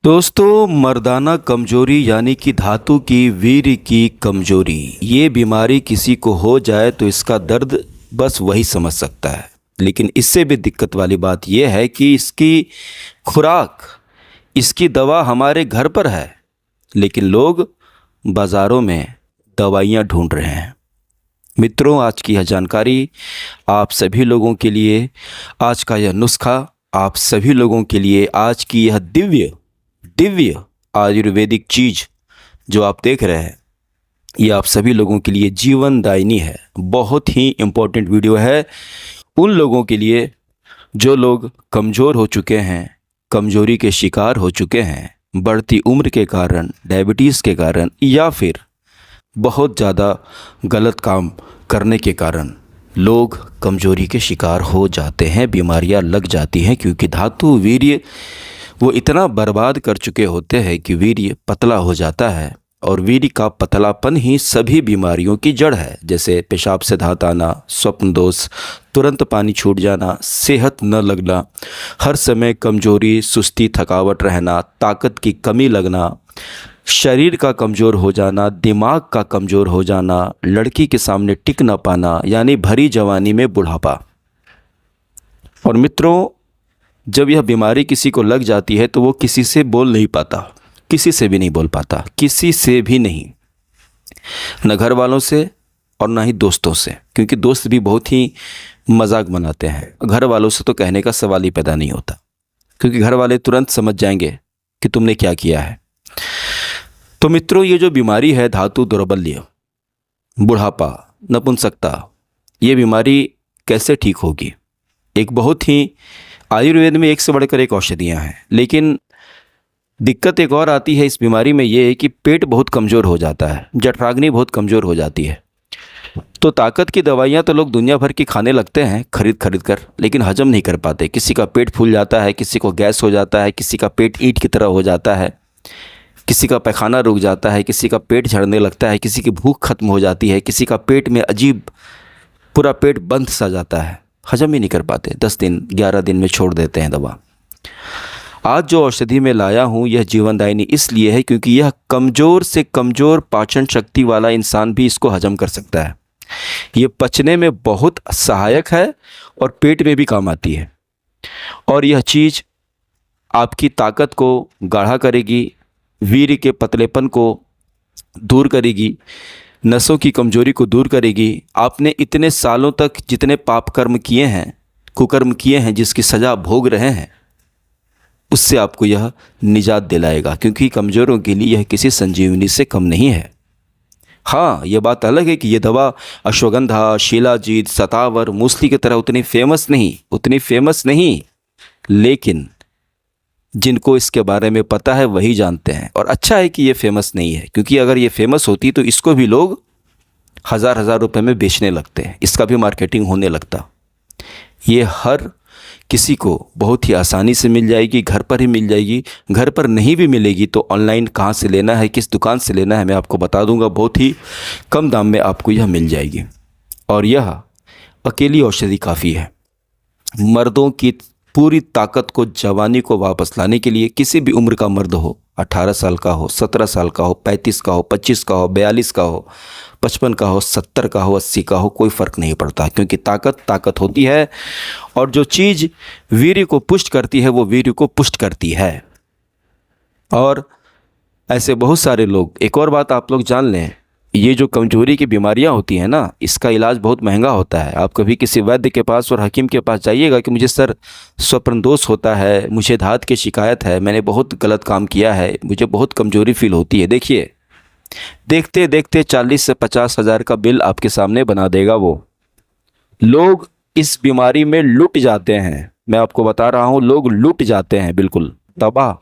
दोस्तों, मर्दाना कमजोरी यानी कि धातु की वीर्य की कमजोरी, ये बीमारी किसी को हो जाए तो इसका दर्द बस वही समझ सकता है। लेकिन इससे भी दिक्कत वाली बात यह है कि इसकी खुराक, इसकी दवा हमारे घर पर है, लेकिन लोग बाज़ारों में दवाइयाँ ढूंढ रहे हैं। मित्रों, आज की यह जानकारी आप सभी लोगों के लिए, आज का यह नुस्खा आप सभी लोगों के लिए, आज की यह दिव्य आयुर्वेदिक चीज़ जो आप देख रहे हैं, ये आप सभी लोगों के लिए जीवनदायिनी है। बहुत ही इम्पोर्टेंट वीडियो है उन लोगों के लिए जो लोग कमज़ोर हो चुके हैं, कमज़ोरी के शिकार हो चुके हैं, बढ़ती उम्र के कारण, डायबिटीज़ के कारण, या फिर बहुत ज़्यादा गलत काम करने के कारण लोग कमज़ोरी के शिकार हो जाते हैं, बीमारियां लग जाती हैं। क्योंकि धातु वीर्य वो इतना बर्बाद कर चुके होते हैं कि वीर्य पतला हो जाता है, और वीर्य का पतलापन ही सभी बीमारियों की जड़ है। जैसे पेशाब से धात आना, स्वप्न दोष, तुरंत पानी छूट जाना, सेहत न लगना, हर समय कमजोरी, सुस्ती, थकावट रहना, ताकत की कमी लगना, शरीर का कमज़ोर हो जाना, दिमाग का कमज़ोर हो जाना, लड़की के सामने टिक न पाना, यानी भरी जवानी में बुढ़ापा। और मित्रों, जब यह बीमारी किसी को लग जाती है तो वो किसी से बोल नहीं पाता, किसी से भी नहीं बोल पाता, किसी से भी नहीं, न घर वालों से और ना ही दोस्तों से, क्योंकि दोस्त भी बहुत ही मजाक बनाते हैं। घर वालों से तो कहने का सवाल ही पैदा नहीं होता, क्योंकि घर वाले तुरंत समझ जाएंगे कि तुमने क्या किया है। तो मित्रों, ये जो बीमारी है धातु दौर्बल्य, बुढ़ापा, नपुंसकता, ये बीमारी कैसे ठीक होगी? एक बहुत ही, आयुर्वेद में एक से बढ़कर एक औषधियाँ हैं, लेकिन दिक्कत एक और आती है इस बीमारी में, ये है कि पेट बहुत कमज़ोर हो जाता है, जठराग्नि बहुत कमज़ोर हो जाती है। तो ताकत की दवाइयाँ तो लोग दुनिया भर की खाने लगते हैं खरीद कर, लेकिन हजम नहीं कर पाते। किसी का पेट फूल जाता है, किसी को गैस हो जाता है, किसी का पेट ईंट की तरह हो जाता है, किसी का पैखाना रुक जाता है, किसी का पेट झड़ने लगता है, किसी की भूख खत्म हो जाती है, किसी का पेट में अजीब पूरा पेट बंद सा जाता है, हजम ही नहीं कर पाते, 10 दिन 11 दिन में छोड़ देते हैं दवा। आज जो औषधि मैं लाया हूँ यह जीवनदायिनी इसलिए है क्योंकि यह कमज़ोर से कमज़ोर पाचन शक्ति वाला इंसान भी इसको हजम कर सकता है। ये पचने में बहुत सहायक है और पेट में भी काम आती है, और यह चीज़ आपकी ताकत को गाढ़ा करेगी, वीर्य के पतलेपन को दूर करेगी, नसों की कमजोरी को दूर करेगी। आपने इतने सालों तक जितने पाप कर्म किए हैं, कुकर्म किए हैं, जिसकी सज़ा भोग रहे हैं, उससे आपको यह निजात दिलाएगा। क्योंकि कमज़ोरों के लिए यह किसी संजीवनी से कम नहीं है। हाँ, यह बात अलग है कि यह दवा अश्वगंधा, शिलाजीत, सतावर, मूसली की तरह उतनी फेमस नहीं, लेकिन जिनको इसके बारे में पता है वही जानते हैं। और अच्छा है कि ये फेमस नहीं है, क्योंकि अगर ये फेमस होती तो इसको भी लोग हज़ार रुपए में बेचने लगते हैं, इसका भी मार्केटिंग होने लगता। ये हर किसी को बहुत ही आसानी से मिल जाएगी, घर पर ही मिल जाएगी। घर पर नहीं भी मिलेगी तो ऑनलाइन कहाँ से लेना है, किस दुकान से लेना है, मैं आपको बता दूंगा। बहुत ही कम दाम में आपको यह मिल जाएगी, और यह अकेली औषधि काफ़ी है मर्दों की पूरी ताकत को, जवानी को वापस लाने के लिए। किसी भी उम्र का मर्द हो, 18 साल का हो, 17 साल का हो, 35 का हो, 25 का हो, 42 का हो, 55 का हो, 70 का हो, 80 का हो, कोई फ़र्क नहीं पड़ता, क्योंकि ताकत होती है। और जो चीज़ वीर्य को पुष्ट करती है वो वीर्य को पुष्ट करती है। और ऐसे बहुत सारे लोग, एक और बात आप लोग जान लें, ये जो कमजोरी की बीमारियां होती हैं ना, इसका इलाज बहुत महंगा होता है। आप कभी किसी वैद्य के पास और हकीम के पास जाइएगा कि मुझे सर स्वप्न दोष होता है, मुझे धात की शिकायत है, मैंने बहुत गलत काम किया है, मुझे बहुत कमजोरी फील होती है। देखिए, देखते देखते 40 से 50 हज़ार का बिल आपके सामने बना देगा वो। लोग इस बीमारी में लुट जाते हैं, मैं आपको बता रहा हूँ, लोग लुट जाते हैं, बिल्कुल तबाह।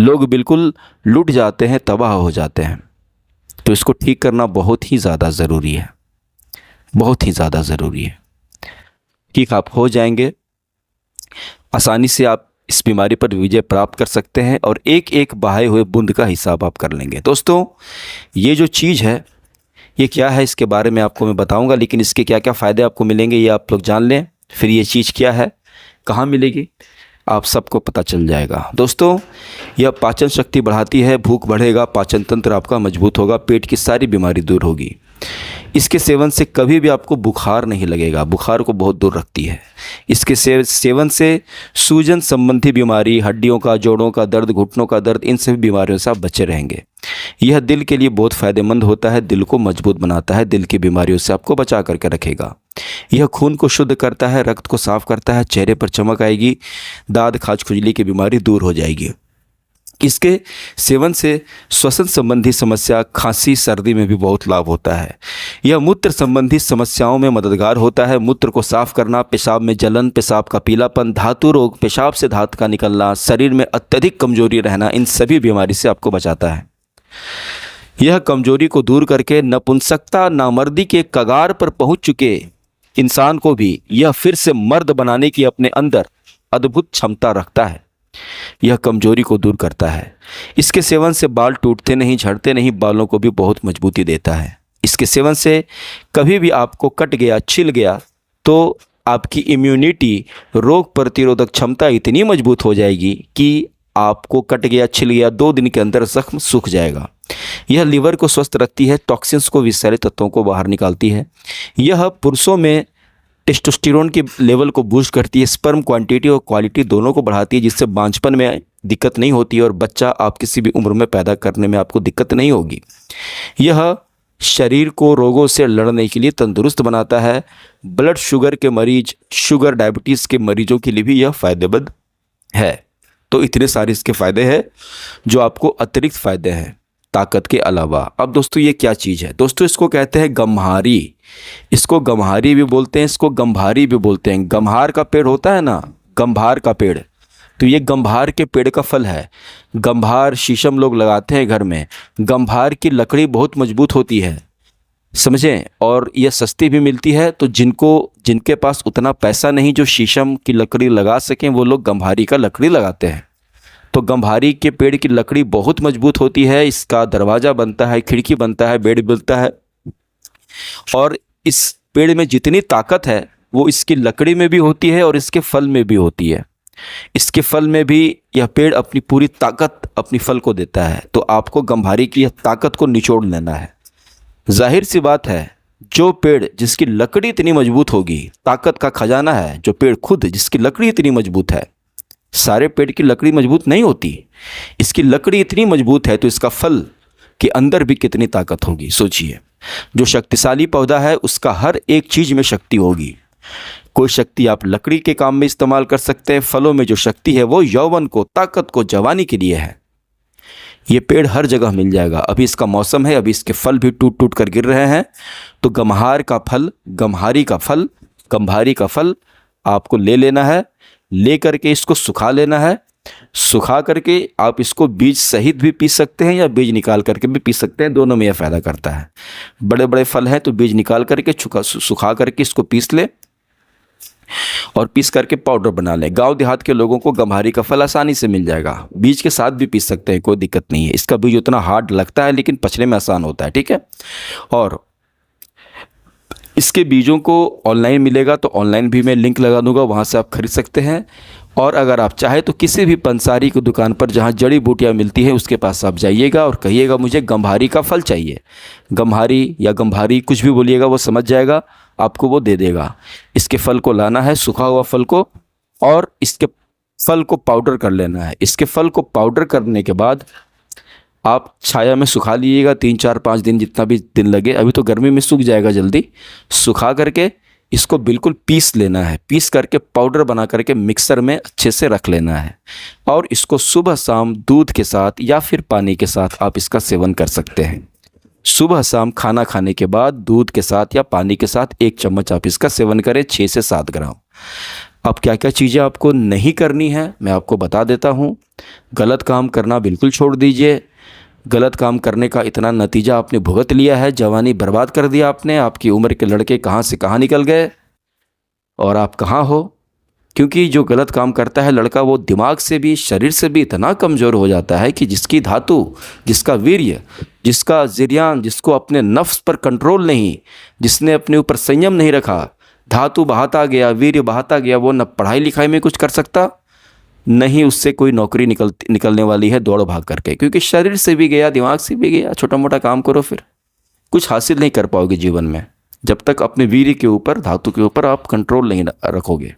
लोग बिल्कुल लुट जाते हैं, तबाह हो जाते हैं। तो इसको ठीक करना बहुत ही ज़्यादा ज़रूरी है, बहुत ही ज़्यादा ज़रूरी है। ठीक आप हो जाएंगे, आसानी से आप इस बीमारी पर विजय प्राप्त कर सकते हैं, और एक एक बहाए हुए बूंद का हिसाब आप कर लेंगे। दोस्तों, ये जो चीज़ है ये क्या है इसके बारे में आपको मैं बताऊंगा, लेकिन इसके क्या क्या फ़ायदे आपको मिलेंगे ये आप लोग जान लें। फिर ये चीज़ क्या है, कहाँ मिलेगी, आप सबको पता चल जाएगा। दोस्तों, यह पाचन शक्ति बढ़ाती है, भूख बढ़ेगा, पाचन तंत्र आपका मजबूत होगा, पेट की सारी बीमारी दूर होगी। इसके सेवन से कभी भी आपको बुखार नहीं लगेगा, बुखार को बहुत दूर रखती है। इसके सेवन से सूजन संबंधी बीमारी, हड्डियों का, जोड़ों का दर्द, घुटनों का दर्द, इन सभी बीमारियों से आप बचे रहेंगे। यह दिल के लिए बहुत फ़ायदेमंद होता है, दिल को मजबूत बनाता है, दिल की बीमारियों से आपको बचा करके रखेगा। यह खून को शुद्ध करता है, रक्त को साफ करता है, चेहरे पर चमक आएगी, दाद, खाज, खुजली की बीमारी दूर हो जाएगी। इसके सेवन से श्वसन संबंधी समस्या, खांसी, सर्दी में भी बहुत लाभ होता है। यह मूत्र संबंधी समस्याओं में मददगार होता है। मूत्र को साफ करना, पेशाब में जलन, पेशाब का पीलापन, धातु रोग, पेशाब से धातु का निकलना, शरीर में अत्यधिक कमजोरी रहना, इन सभी बीमारी से आपको बचाता है। यह कमजोरी को दूर करके नपुंसकता, नामर्दी के कगार पर पहुंच चुके इंसान को भी यह फिर से मर्द बनाने की अपने अंदर अद्भुत क्षमता रखता है। यह कमजोरी को दूर करता है। इसके सेवन से बाल टूटते नहीं, झड़ते नहीं, बालों को भी बहुत मजबूती देता है। इसके सेवन से कभी भी आपको कट गया, छिल गया तो आपकी इम्यूनिटी, रोग प्रतिरोधक क्षमता इतनी मजबूत हो जाएगी कि आपको कट गया, छिल गया, 2 दिन के अंदर जख्म सूख जाएगा। यह लीवर को स्वस्थ रखती है, टॉक्सिन्स को, विषैले तत्वों को बाहर निकालती है। यह पुरुषों में टेस्टोस्टेरोन के लेवल को बूस्ट करती है, स्पर्म क्वांटिटी और क्वालिटी दोनों को बढ़ाती है, जिससे बांझपन में दिक्कत नहीं होती है और बच्चा आप किसी भी उम्र में पैदा करने में आपको दिक्कत नहीं होगी। यह शरीर को रोगों से लड़ने के लिए तंदुरुस्त बनाता है। ब्लड शुगर के मरीज, शुगर, डायबिटीज़ के मरीजों के लिए भी यह फ़ायदेमंद है। तो इतने सारे इसके फ़ायदे हैं जो आपको अतिरिक्त फ़ायदे हैं ताकत के अलावा। अब दोस्तों, ये क्या चीज़ है? दोस्तों, इसको कहते हैं गम्हारी। इसको गम्हारी भी बोलते हैं, इसको गम्भारी भी बोलते हैं। गम्हार का पेड़ होता है ना, गम्भार का पेड़, तो ये गम्भार के पेड़ का फल है। गम्भार, शीशम लोग लगाते हैं घर में। गम्भार की लकड़ी बहुत मजबूत होती है, समझें, और यह सस्ती भी मिलती है। तो जिनके पास उतना पैसा नहीं जो शीशम की लकड़ी लगा सकें, वो लोग गम्भारी का लकड़ी लगाते हैं। तो गम्भारी के पेड़ की लकड़ी बहुत मजबूत होती है। इसका दरवाज़ा बनता है, खिड़की बनता है, बेड बनता है। और इस पेड़ में जितनी ताकत है वो इसकी लकड़ी में भी होती है और इसके फल में भी होती है। इसके फल में भी यह पेड़ अपनी पूरी ताकत अपनी फल को देता है। तो आपको गम्भारी की यह ताकत को निचोड़ लेना है। जाहिर सी बात है, जो पेड़ जिसकी लकड़ी इतनी मजबूत होगी, ताकत का खजाना है। जो पेड़ खुद जिसकी लकड़ी इतनी मजबूत है, सारे पेड़ की लकड़ी मजबूत नहीं होती, इसकी लकड़ी इतनी मजबूत है तो इसका फल के अंदर भी कितनी ताकत होगी, सोचिए। जो शक्तिशाली पौधा है उसका हर एक चीज़ में शक्ति होगी। कोई शक्ति आप लकड़ी के काम में इस्तेमाल कर सकते हैं। फलों में जो शक्ति है वो यौवन को, ताकत को, जवानी के लिए है। ये पेड़ हर जगह मिल जाएगा। अभी इसका मौसम है, अभी इसके फल भी टूट टूट कर गिर रहे हैं। तो गम्हार का फल, गम्हारी का फल, गम्भारी का फल आपको ले लेना है। ले करके इसको सुखा लेना है। सुखा करके आप इसको बीज सहित भी पी सकते हैं या बीज निकाल करके भी पी सकते हैं। दोनों में यह फ़ायदा करता है। बड़े बड़े फल हैं तो बीज निकाल करके सुखा करके इसको पीस ले और पीस करके पाउडर बना लें। गांव देहात के लोगों को गम्हारी का फल आसानी से मिल जाएगा। बीज के साथ भी पीस सकते हैं, कोई दिक्कत नहीं है। इसका बीज उतना हार्ड लगता है लेकिन पचने में आसान होता है, ठीक है। और इसके बीजों को ऑनलाइन मिलेगा तो ऑनलाइन भी मैं लिंक लगा दूंगा, वहाँ से आप खरीद सकते हैं। और अगर आप चाहें तो किसी भी पंसारी की दुकान पर जहाँ जड़ी बूटियाँ मिलती है उसके पास आप जाइएगा और कहिएगा मुझे गम्हारी का फल चाहिए। गम्हारी या गम्भारी कुछ भी बोलिएगा, वो समझ जाएगा, आपको वो दे देगा। इसके फल को लाना है, सूखा हुआ फल को, और इसके फल को पाउडर कर लेना है। इसके फल को पाउडर करने के बाद आप छाया में सुखा लीजिएगा 3, 4, 5 दिन, जितना भी दिन लगे। अभी तो गर्मी में सूख जाएगा जल्दी। सुखा करके इसको बिल्कुल पीस लेना है। पीस करके पाउडर बना करके मिक्सर में अच्छे से रख लेना है। और इसको सुबह शाम दूध के साथ या फिर पानी के साथ आप इसका सेवन कर सकते हैं। सुबह शाम खाना खाने के बाद दूध के साथ या पानी के साथ 1 चम्मच आप इसका सेवन करें, 6 से 7 ग्राम। अब क्या क्या चीज़ें आपको नहीं करनी है मैं आपको बता देता हूँ। गलत काम करना बिल्कुल छोड़ दीजिए। गलत काम करने का इतना नतीजा आपने भुगत लिया है, जवानी बर्बाद कर दिया आपने। आपकी उम्र के लड़के कहाँ से कहाँ निकल गए और आप कहाँ हो। क्योंकि जो गलत काम करता है लड़का, वो दिमाग से भी शरीर से भी इतना कमज़ोर हो जाता है कि जिसकी धातु, जिसका वीर्य, जिसका ज़िरियान, जिसको अपने नफ्स पर कंट्रोल नहीं, जिसने अपने ऊपर संयम नहीं रखा, धातु बहाता गया, वीर्य बहाता गया, वो न पढ़ाई लिखाई में कुछ कर सकता नहीं उससे कोई नौकरी निकलने वाली है दौड़ भाग करके, क्योंकि शरीर से भी गया, दिमाग से भी गया। छोटा मोटा काम करो, फिर कुछ हासिल नहीं कर पाओगे जीवन में जब तक अपने वीर्य के ऊपर, धातु के ऊपर आप कंट्रोल नहीं रखोगे।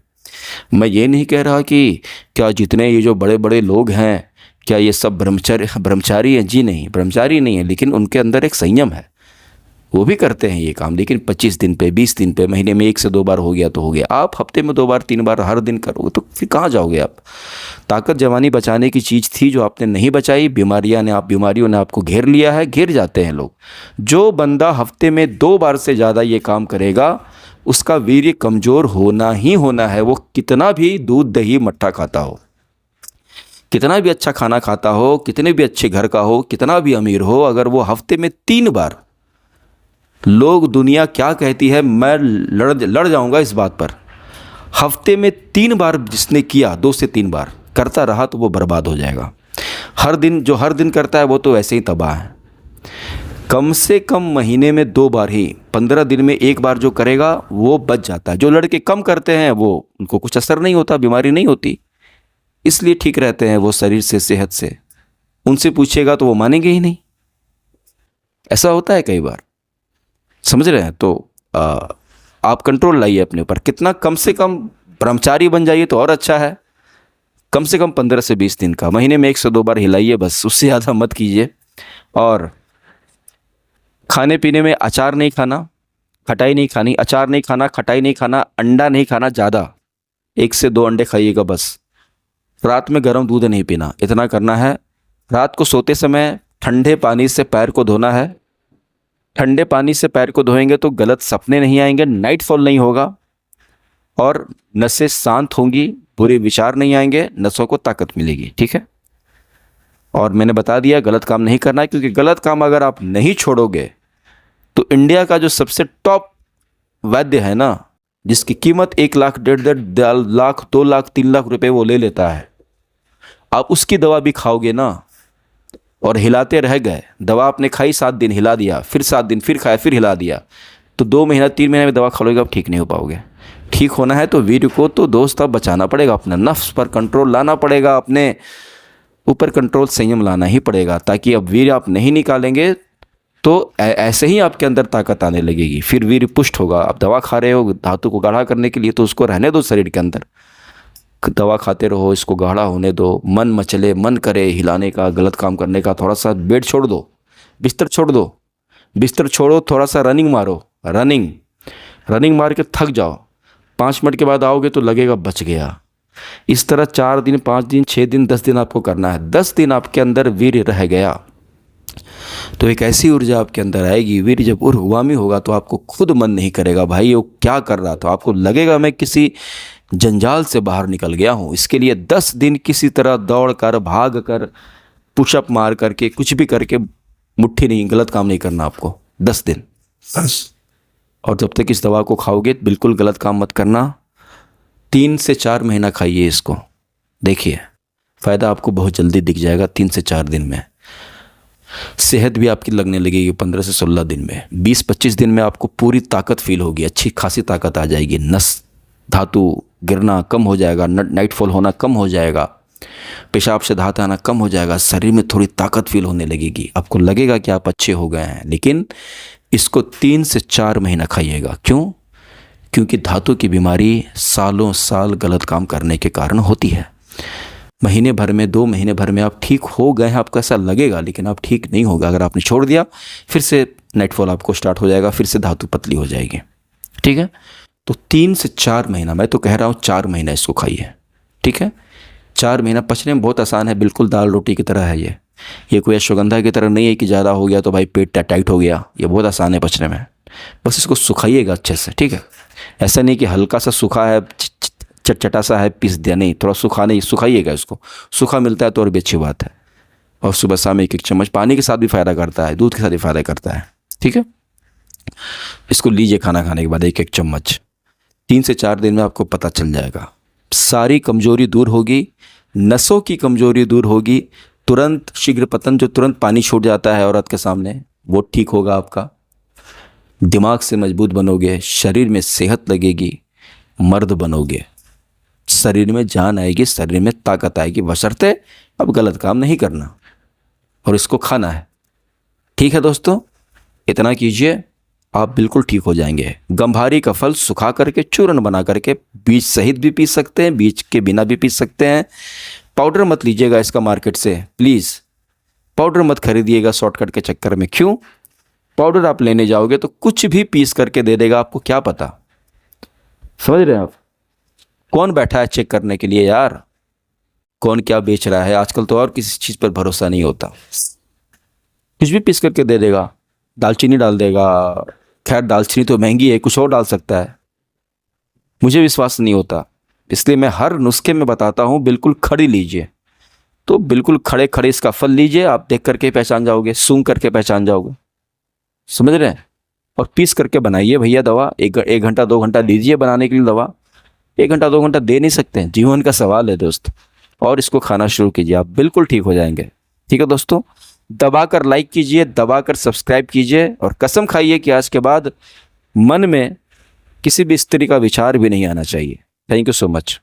मैं ये नहीं कह रहा कि क्या जितने ये जो बड़े बड़े लोग हैं क्या ये सब ब्रह्मचारी हैं। जी नहीं, ब्रह्मचारी नहीं है, लेकिन उनके अंदर एक संयम है। वो भी करते हैं ये काम, लेकिन 25 दिन पे, 20 दिन पे, महीने में 1 से 2 बार हो गया तो हो गया। आप हफ्ते में 2 बार 3 बार हर दिन करोगे तो फिर कहाँ जाओगे आप। ताकत जवानी बचाने की चीज़ थी जो आपने नहीं बचाई। बीमारियों ने आपको घेर लिया है, घेर जाते हैं लोग। जो बंदा हफ्ते में 2 बार से ज़्यादा ये काम करेगा उसका वीर्य कमज़ोर होना ही होना है। वो कितना भी दूध दही मट्ठा खाता हो, कितना भी अच्छा खाना खाता हो, कितने भी अच्छे घर का हो, कितना भी अमीर हो, अगर वो हफ्ते में 3 बार, लोग दुनिया क्या कहती है मैं लड़ जाऊंगा इस बात पर, हफ्ते में 3 बार जिसने किया, 2 से 3 बार करता रहा तो वो बर्बाद हो जाएगा। जो हर दिन करता है वो तो वैसे ही तबाह है। कम से कम महीने में 2 बार ही, 15 दिन में 1 बार जो करेगा वो बच जाता है। जो लड़के कम करते हैं वो, उनको कुछ असर नहीं होता, बीमारी नहीं होती, इसलिए ठीक रहते हैं वो शरीर से, सेहत से। उनसे पूछेगा तो वो मानेंगे ही नहीं। ऐसा होता है कई बार, समझ रहे हैं। तो आप कंट्रोल लाइए अपने ऊपर। कितना, कम से कम ब्रह्मचारी बन जाइए तो और अच्छा है। कम से कम 15 से 20 दिन का, महीने में 1 से 2 बार हिलाइए बस, उससे ज़्यादा मत कीजिए। और खाने पीने में अचार नहीं खाना, खटाई नहीं खानी। अचार नहीं खाना, खटाई नहीं खाना, अंडा नहीं खाना ज़्यादा, 1 से 2 अंडे खाइएगा बस। रात में गर्म दूध नहीं पीना, इतना करना है। रात को सोते समय ठंडे पानी से पैर को धोना है। ठंडे पानी से पैर को धोएंगे तो गलत सपने नहीं आएंगे, नाइट फॉल नहीं होगा और नसें शांत होंगी, बुरे विचार नहीं आएंगे, नसों को ताकत मिलेगी। ठीक है। और मैंने बता दिया गलत काम नहीं करना है, क्योंकि गलत काम अगर आप नहीं छोड़ोगे तो इंडिया का जो सबसे टॉप वैद्य है ना, जिसकी कीमत 1 लाख, 1.5 लाख, 2 लाख, 3 लाख रुपए वो ले लेता है, आप उसकी दवा भी खाओगे ना और हिलाते रह गए, दवा आपने खाई 7 दिन, हिला दिया, फिर 7 दिन, फिर खाया, फिर हिला दिया, तो 2 महीना 3 महीने में दवा खा लोगे, आप ठीक नहीं हो पाओगे। ठीक होना है तो वीर्य को तो दोस्त अब बचाना पड़ेगा, अपने नफ्स पर कंट्रोल लाना पड़ेगा, अपने ऊपर कंट्रोल, संयम लाना ही पड़ेगा। ताकि अब वीर्य आप नहीं निकालेंगे तो ऐसे ही आपके अंदर ताकत आने लगेगी, फिर वीर्य पुष्ट होगा। आप दवा खा रहे हो धातु को गाढ़ा करने के लिए, तो उसको रहने दो शरीर के अंदर, दवा खाते रहो, इसको गाढ़ा होने दो। मन मचले, मन करे हिलाने का, गलत काम करने का, थोड़ा सा बेड छोड़ दो, बिस्तर छोड़ दो, बिस्तर छोड़ो, थोड़ा सा रनिंग मारो, रनिंग मार के थक जाओ, 5 मिनट के बाद आओगे तो लगेगा बच गया। इस तरह 4 दिन, 5 दिन, 6 दिन, 10 दिन आपको करना है। 10 दिन आपके अंदर वीर्य रह गया तो एक ऐसी ऊर्जा आपके अंदर आएगी। वीर्य जब ऊर्ध्वगामी होगा तो आपको खुद मन नहीं करेगा भाई वो क्या कर रहा था, आपको लगेगा मैं किसी जंजाल से बाहर निकल गया हूँ। इसके लिए 10 दिन किसी तरह दौड़ कर, भाग कर, पुशअप मार करके, कुछ भी करके, मुट्ठी नहीं, गलत काम नहीं करना आपको 10 दिन। और जब तक इस दवा को खाओगे बिल्कुल गलत काम मत करना। 3 से 4 महीना खाइए इसको, देखिए फ़ायदा आपको बहुत जल्दी दिख जाएगा। 3 से 4 दिन में सेहत भी आपकी लगने लगेगी। 15 से 16 दिन में, 20-25 दिन में आपको पूरी ताकत फील होगी, अच्छी खासी ताकत आ जाएगी। नस धातु गिरना कम हो जाएगा, नाइट फॉल होना कम हो जाएगा, पेशाब से धात आना कम हो जाएगा, शरीर में थोड़ी ताकत फील होने लगेगी। आपको लगेगा कि आप अच्छे हो गए हैं। लेकिन इसको 3 से 4 महीना खाइएगा। क्यों? क्योंकि धातु की बीमारी सालों साल गलत काम करने के कारण होती है। महीने भर में, 2 महीने भर में आप ठीक हो गए हैं, आपको ऐसा लगेगा, लेकिन आप ठीक नहीं होगा। अगर आपने छोड़ दिया फिर से नाइटफॉल आपको स्टार्ट हो जाएगा, फिर से धातु पतली हो जाएगी। ठीक है। तो 3 से 4 महीना, मैं तो कह रहा हूँ 4 महीना इसको खाइए। ठीक है। 4 महीना पचने में बहुत आसान है, बिल्कुल दाल रोटी की तरह है ये कोई अश्वगंधा की तरह नहीं है कि ज़्यादा हो गया तो भाई पेट टाइट हो गया। ये बहुत आसान है पचने में, बस इसको सुखाइएगा अच्छे से। ठीक है। ऐसा नहीं कि हल्का सा सूखा है, चटचटा सा है, पीस दिया, नहीं, थोड़ा सूखा नहीं, सुखाइएगा इसको। सूखा मिलता है तो और भी अच्छी बात है। और सुबह शाम 1-1 चम्मच, पानी के साथ भी फ़ायदा करता है, दूध के साथ भी फ़ायदा करता है। ठीक है। इसको लीजिए खाना खाने के बाद 1-1 चम्मच। 3 से 4 दिन में आपको पता चल जाएगा, सारी कमजोरी दूर होगी, नसों की कमजोरी दूर होगी, तुरंत शीघ्र पतन, जो तुरंत पानी छूट जाता है औरत के सामने, वो ठीक होगा आपका। दिमाग से मजबूत बनोगे, शरीर में सेहत लगेगी, मर्द बनोगे। शरीर में जान आएगी, शरीर में ताकत आएगी, बशर्ते अब गलत काम नहीं करना और इसको खाना है। ठीक है दोस्तों, इतना कीजिए, आप बिल्कुल ठीक हो जाएंगे। गंभारी का फल सुखा करके चूर्ण बना करके बीज सहित भी पी सकते हैं, बीज के बिना भी पी सकते हैं। पाउडर मत लीजिएगा इसका मार्केट से, प्लीज़ पाउडर मत खरीदिएगा शॉर्टकट के चक्कर में। क्यों? पाउडर आप लेने जाओगे तो कुछ भी पीस करके दे देगा, आपको क्या पता। समझ रहे हैं आप? कौन बैठा है चेक करने के लिए यार, कौन क्या बेच रहा है? आजकल तो और किसी चीज़ पर भरोसा नहीं होता, कुछ भी पीस करके दे देगा। दालचीनी डाल देगा, खैर दालचीनी तो महंगी है, कुछ और डाल सकता है, मुझे विश्वास नहीं होता। इसलिए मैं हर नुस्खे में बताता हूँ बिल्कुल खड़ी लीजिए। तो बिल्कुल खड़े खड़े इसका फल लीजिए, आप देख करके पहचान जाओगे, सूंघ करके पहचान जाओगे। समझ रहे हैं? और पीस करके बनाइए भैया दवा। एक घंटा 2 घंटा लीजिए बनाने के लिए दवा। 1 घंटा 2 घंटा दे नहीं सकते हैं, जीवन का सवाल है दोस्त। और इसको खाना शुरू कीजिए, आप बिल्कुल ठीक हो जाएंगे। ठीक है दोस्तों, दबाकर लाइक कीजिए, दबाकर सब्सक्राइब कीजिए और कसम खाइए कि आज के बाद मन में किसी भी स्त्री का विचार भी नहीं आना चाहिए। Thank you so much.